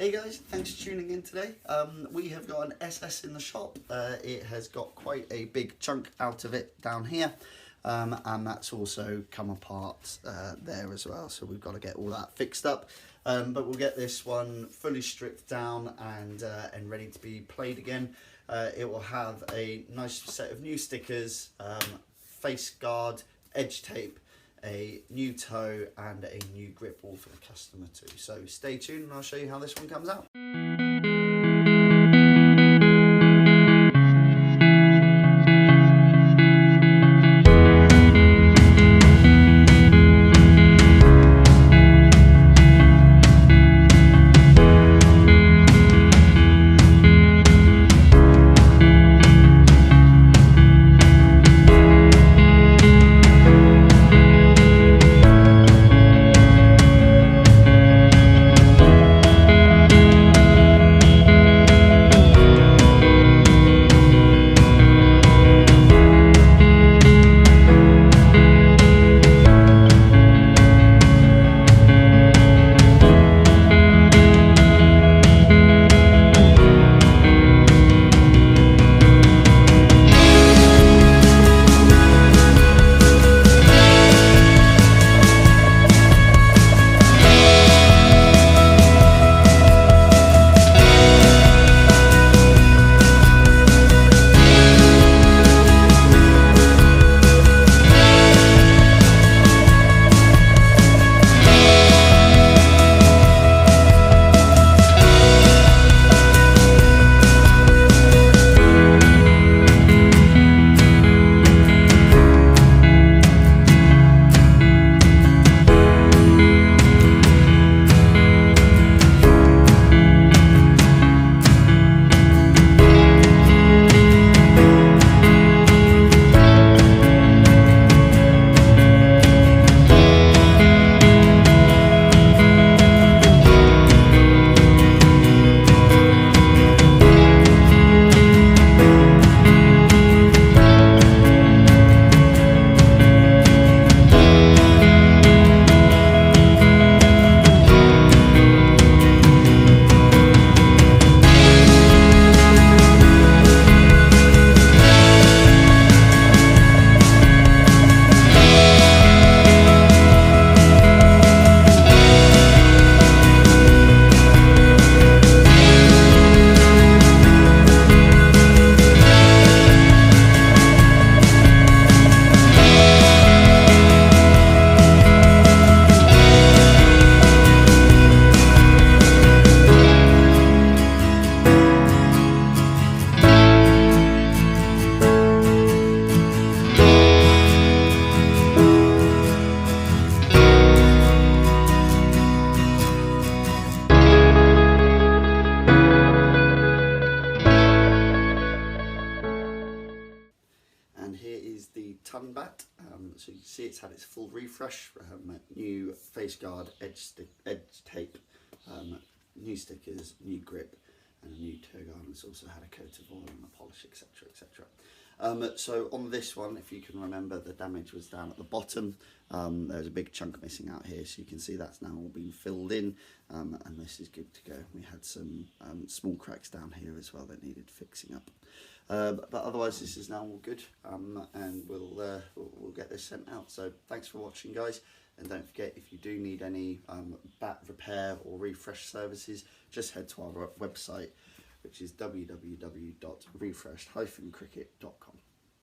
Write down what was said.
Hey guys, thanks for tuning in today. We have got an SS in the shop. It has got quite a big chunk out of it down here, and that's also come apart there as well, so we've got to get all that fixed up. But we'll get this one fully stripped down and ready to be played again. It will have a nice set of new stickers, face guard, edge tape, a new toe and a new grip, all for the customer too. So stay tuned and I'll show you how this one comes out. And here is the ton bat. So you can see it's had its full refresh, new face guard, edge tape, new stickers, new grip and a new toe guard, and it's also had a coat of oil and a polish, etc, etc. So on this one, if you can remember, the damage was down at the bottom. There's a big chunk missing out here, so you can see that's now all been filled in, and this is good to go. We had some small cracks down here as well that needed fixing up. But otherwise this is now all good, and we'll get this sent out. So thanks for watching guys, and don't forget, if you do need any bat repair or refresh services, just head to our website, which is www.refresh-cricket.com.